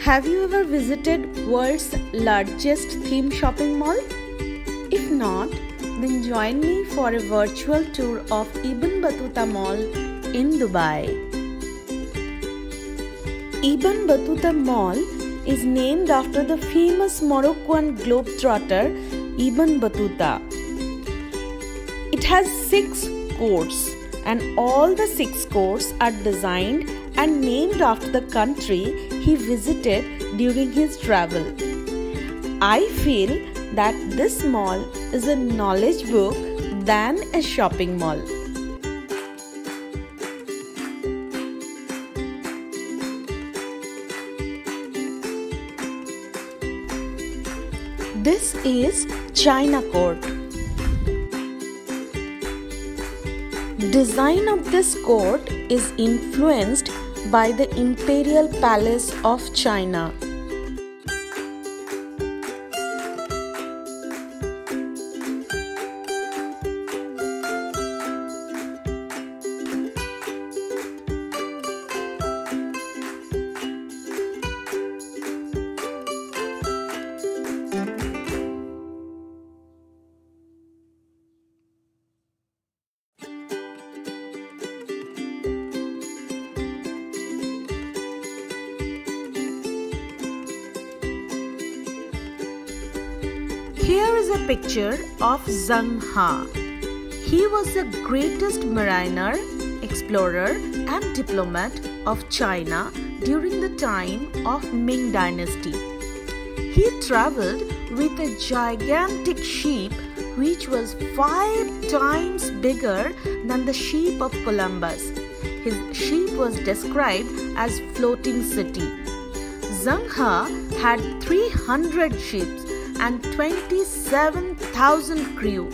Have you ever visited world's largest theme shopping mall? If not, then join me for a virtual tour of Ibn Battuta Mall in Dubai. Ibn Battuta Mall is named after the famous Moroccan globetrotter Ibn Battuta. It has 6 courts and all the 6 courts are designed and named after the country he visited during his travel. I feel that this mall is a knowledge book than a shopping mall. This is China Court. Design of this court is influenced by the Imperial Palace of China. Here is a picture of Zheng He. He was the greatest mariner, explorer and diplomat of China during the time of Ming Dynasty. He travelled with a gigantic ship which was 5 times bigger than the ship of Columbus. His ship was described as floating city. Zheng He had 300 ships and 27,000 crew,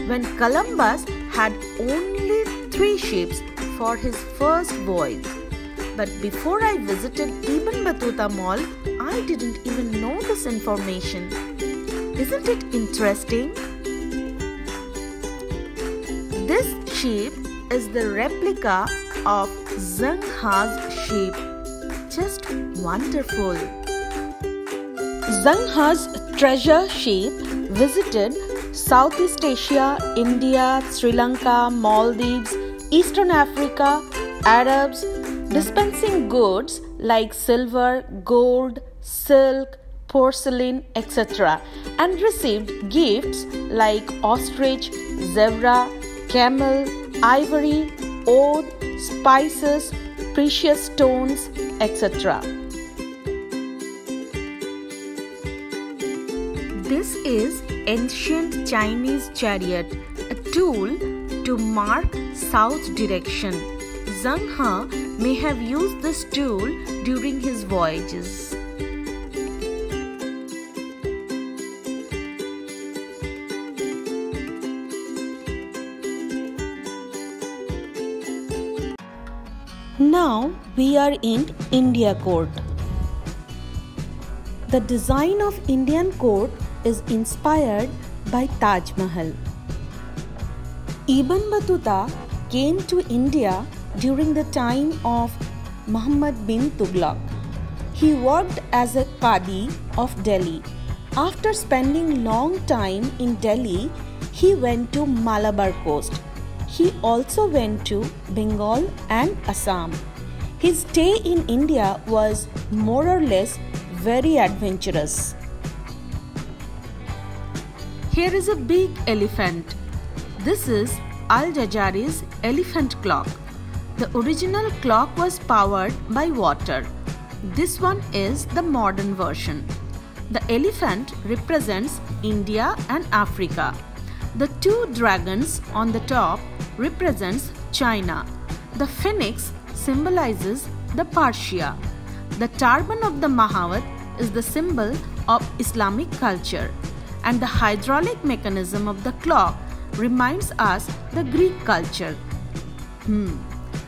when Columbus had only 3 ships for his first voyage. But before I visited Ibn Battuta Mall, I didn't even know this information. Isn't it interesting? This ship is the replica of Zheng He's ship. Just wonderful. Zheng He's treasure ship visited Southeast Asia, India, Sri Lanka, Maldives, Eastern Africa, Arabs, dispensing goods like silver, gold, silk, porcelain, etc. and received gifts like ostrich, zebra, camel, ivory, oud, spices, precious stones, etc. This is ancient Chinese chariot, a tool to mark south direction. Zheng He may have used this tool during his voyages. Now we are in India Court. The design of Indian court is inspired by Taj Mahal. Ibn Battuta came to India during the time of Muhammad bin Tughlaq. He worked as a Qadi of Delhi. After spending long time in Delhi, he went to Malabar coast. He also went to Bengal and Assam. His stay in India was more or less very adventurous. Here is a big elephant. This is Al-Jazari's elephant clock. The original clock was powered by water. This one is the modern version. The elephant represents India and Africa. The 2 dragons on the top represents China. The phoenix symbolizes the Persia. The turban of the Mahabhat is the symbol of Islamic culture. And the hydraulic mechanism of the clock reminds us the Greek culture.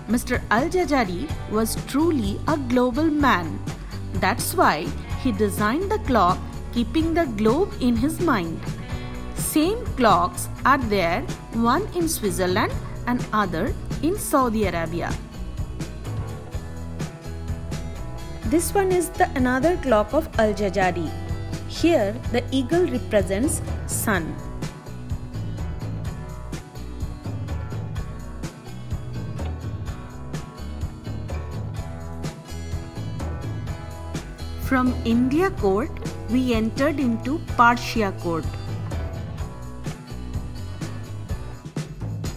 Mr. Al-Jazari was truly a global man. That's why he designed the clock keeping the globe in his mind. Same clocks are there, one in Switzerland and other in Saudi Arabia. This one is the another clock of Al-Jazari. Here the eagle represents sun. From India Court, we entered into Persia Court.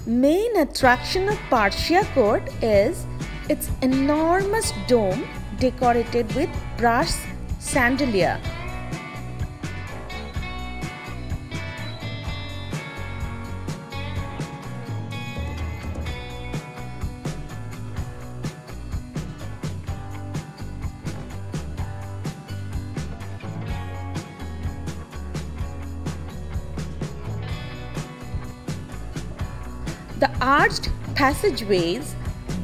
Main attraction of Persia Court is its enormous dome decorated with brass chandelier. The arched passageways,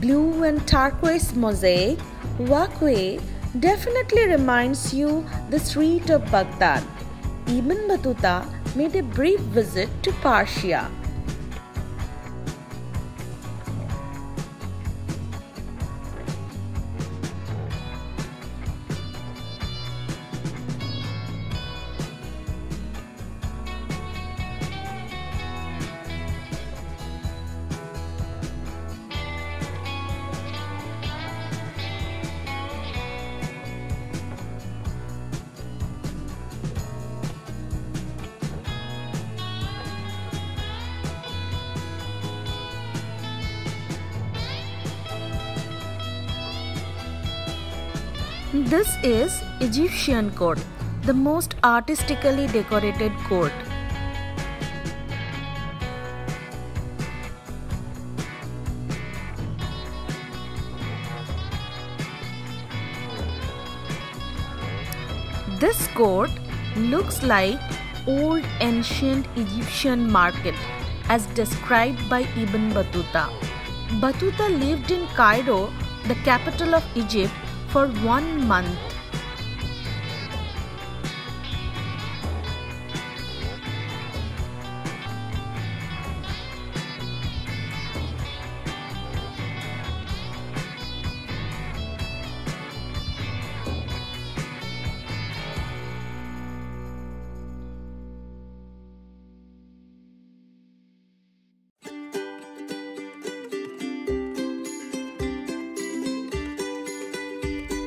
blue and turquoise mosaic walkway definitely reminds you the street of Baghdad. Ibn Battuta made a brief visit to Persia. This is Egyptian court, the most artistically decorated court. This court looks like old ancient Egyptian market as described by Ibn Battuta. Battuta lived in Cairo, the capital of Egypt, for 1 month.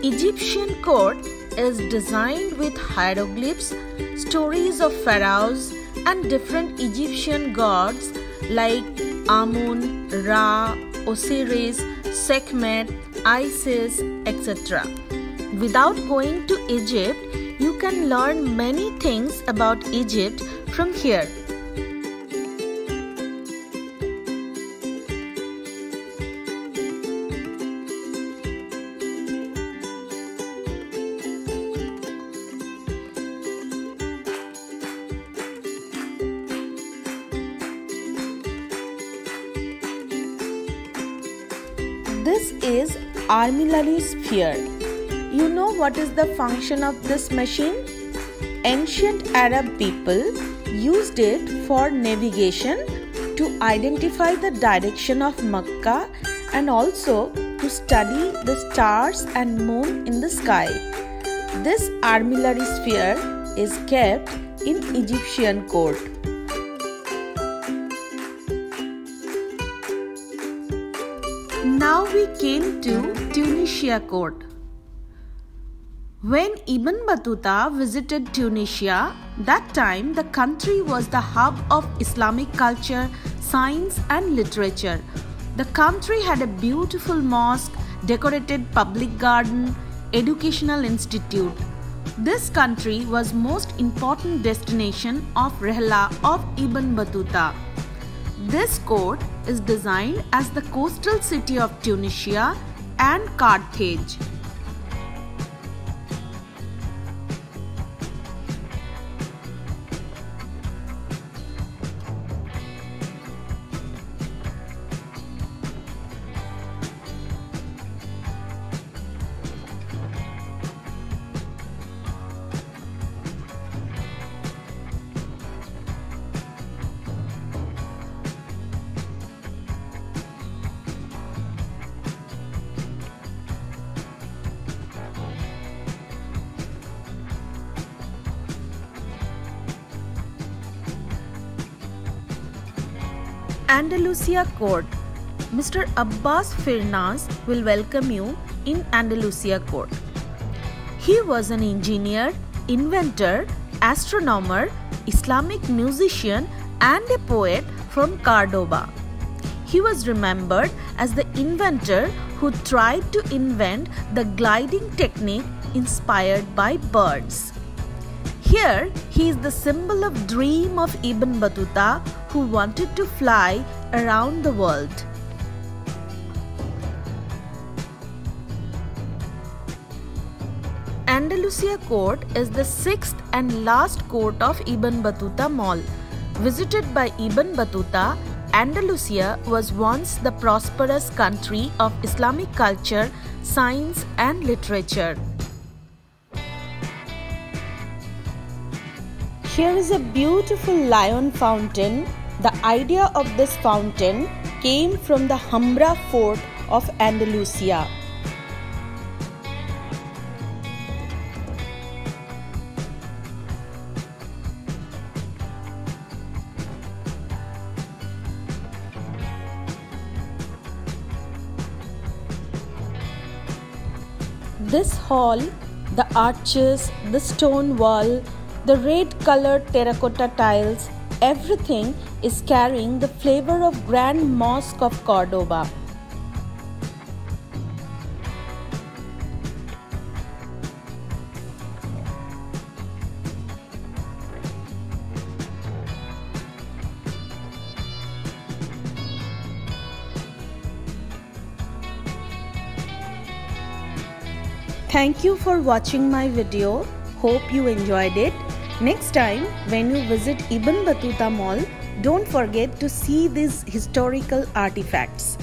Egyptian court is designed with hieroglyphs, stories of pharaohs and different Egyptian gods like Amun, Ra, Osiris, Sekhmet, Isis, etc. Without going to Egypt, you can learn many things about Egypt from here. This is armillary sphere. You know what is the function of this machine? Ancient Arab people used it for navigation to identify the direction of Mecca and also to study the stars and moon in the sky. This armillary sphere is kept in Egyptian court. Now we came to Tunisia court. When Ibn Battuta visited Tunisia, that time the country was the hub of Islamic culture, science and literature. The country had a beautiful mosque, decorated public garden, educational institute. This country was most important destination of Rihla of Ibn Battuta. This court is designed as the coastal city of Tunisia and Carthage. Andalusia Court. Mr. Abbas Firnas will welcome you in Andalusia Court. He was an engineer, inventor, astronomer, Islamic musician and a poet from Cordoba. He was remembered as the inventor who tried to invent the gliding technique inspired by birds. Here, he is the symbol of dream of Ibn Battuta, who wanted to fly around the world. Andalusia Court is the sixth and last court of Ibn Battuta Mall. Visited by Ibn Battuta, Andalusia was once the prosperous country of Islamic culture, science and literature. Here is a beautiful lion fountain. The idea of this fountain came from the Hamra fort of Andalusia. This hall, the arches, the stone wall, the red colored terracotta tiles, everything is carrying the flavor of Grand Mosque of Cordoba. Thank you for watching my video. Hope you enjoyed it. Next time when you visit Ibn Battuta Mall, don't forget to see these historical artifacts.